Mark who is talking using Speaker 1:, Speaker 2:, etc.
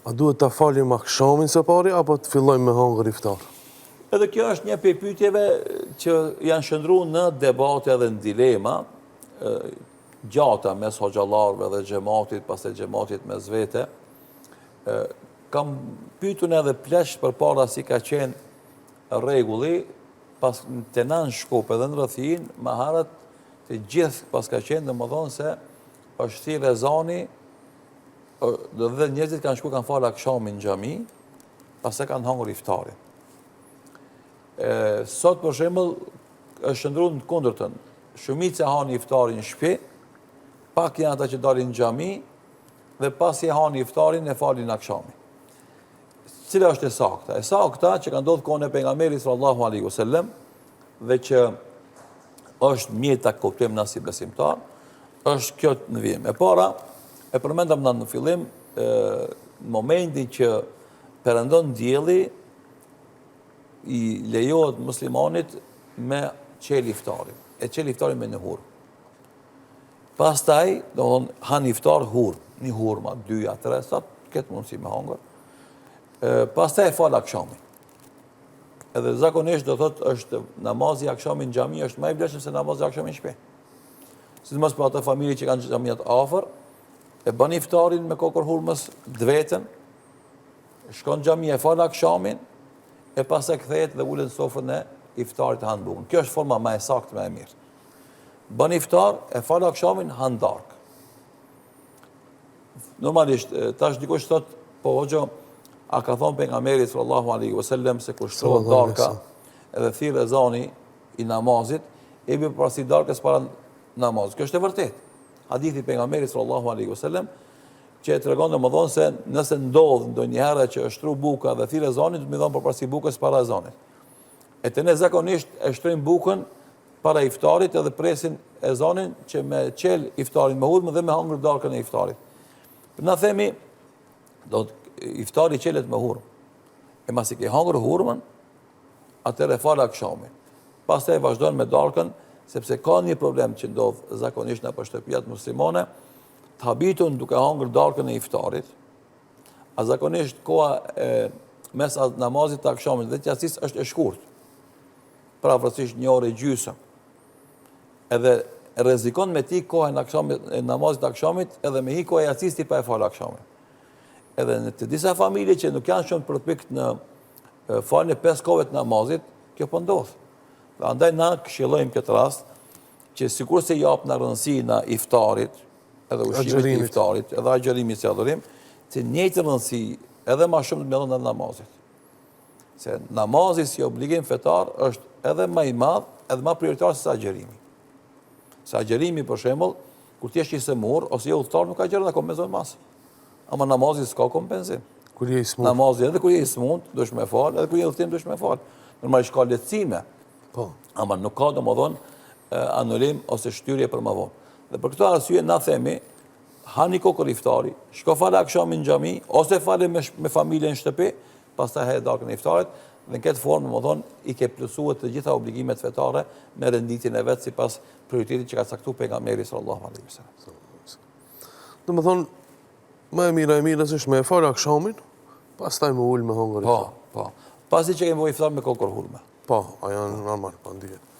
Speaker 1: A duhet të falim akşamin së pari, apo të fillojmë me hangër iftar?
Speaker 2: Edhe kjo është një prej pyetjeve që janë shndruar në debate dhe në dilema gjata mes hoxhallarëve dhe xhamatit, pastaj xhamatit mes vete. Kam pyetur edhe pleq përpara si ka qenë rregulli, pas të nën Shkup edhe në rrethin, më harët të gjithë pas ka qenë, domethënë se është thirrë ezani, dhe njerëzit kanë shkuar kanë falë akşamin në xhami, pastaj kanë hangur iftarin. Sot për shembull është shndruar në kundërtën. Shumica hanë iftarin në shtëpi, pak janë ata që dalin në xhami dhe pasi hanë iftarin e falin akşamin. Cila është e sakta? E sakta që ka ndodhur kohën e pejgamberit sallallahu alaihi wasallam dhe që është mjet ta kuptojmë na si besimtar, është kjo në vim. E para, e përmendëm në fillim, në momentin që perëndon dielli, i lejohet muslimanit me qel iftarin. E qel iftarin me një hurmë. Pastaj, han iftar hurmë, një hurma, 2, 3, sa këtë mundësi me hangër. Pastaj e fal akşamin. Edhe zakonisht do thotë është namazi akşamin në xhami është më i vlefshëm se namazi akşamin në shtëpi. Sidomos për ato familje që kanë xhamiat afër, e bën iftarin me kokër hurmës dvetën, shkon në xhami e fal akşamin, e pastaj kthehet dhe ulet në sofrën e iftarit të hanë bukën. Kjo është forma më e saktë, më e mirë. Bën iftar, e fal akşamin, han darkë. Normalisht, tash dikush thotë, po hoxha, a ka thonë pejgamberi sallallahu alaihi wasallam se kur shtrohet darka edhe thirr ezani i namazit, e bë përpasi darkës para namazit. Kjo është e vërtetë. Hadithi pejgamberit sallallahu alaihi wasallam që e tregon domosdoshmë se nëse ndodh ndonjëherë që është shtru buka dhe thirr ezanin, do të më dhon përpasi bukës para ezanit. E të ne zakonisht e shtrojmë bukën para iftarit edhe presin ezanin që me qel iftarin me hudhmë dhe me hangër darkën e iftarit. Na themi, iftari qelet me hurmë. E masi ke hangër hurmën, atëre fal akşamin. Pastaj vazhdon me darkën, sepse ka një problem që ndodh zakonisht në shtëpiat muslimane, të habitun duke hangër darkën e iftarit, a zakonisht koha mes namazit të akşamit dhe të jacis është e shkurt. Pra vërtetësisht 1 orë e gjysmë. Edhe rrezikon me ti kohën e namazit të akşamit edhe me hi koha e jacis ti pa e fal akşamin. Edhe në të disa familje që nuk janë shumë përpikt në faljen e 5 kohëve të namazit, kjo po ndodh. Andaj na këshillojmë këtë rast që sikur se jap në rëndësi në iftarit, edhe ushqimit të iftarit, edhe agjerimit si adhurim, të njëjtë rëndësi edhe më shumë të mbledhën në namazit. Se namazi si obligim fetar është edhe më i madh, edhe më prioritar se agjerimi. Se agjerimi për shembull, kur ti je i semur ose je udhëtar nuk ka gjëra të kompenzon mas. Ama namazi s'ka kompenzim.
Speaker 1: Kur je i smut.
Speaker 2: Namazi edhe kur je i smut, duhesh me fal, edhe kur je udhëtim duhesh me fal. Normalisht ka lehtësime.
Speaker 1: Po.
Speaker 2: Ama nuk ka domodin anulim ose shtyrje për më vonë. Dhe për këtë arsye na themi, hani kokër iftari, shko fal akşamin në xhami ose fale me familjen në shtëpi, pastaj he darkën e iftarit, dhe në këtë formë domodin i ke plusuar të gjitha obligimet fetare me renditjen e vet sipas prioritetit që ka caktuar pejgamberi sallallahu alaihi wasallam.
Speaker 1: Domethënë më e mirës është me e fal akşamin, pastaj me ul me hangër iftar.
Speaker 2: Po. Pasi që kemi iftar me kokër hurme.
Speaker 1: Po, a janë normal, pa ndihet.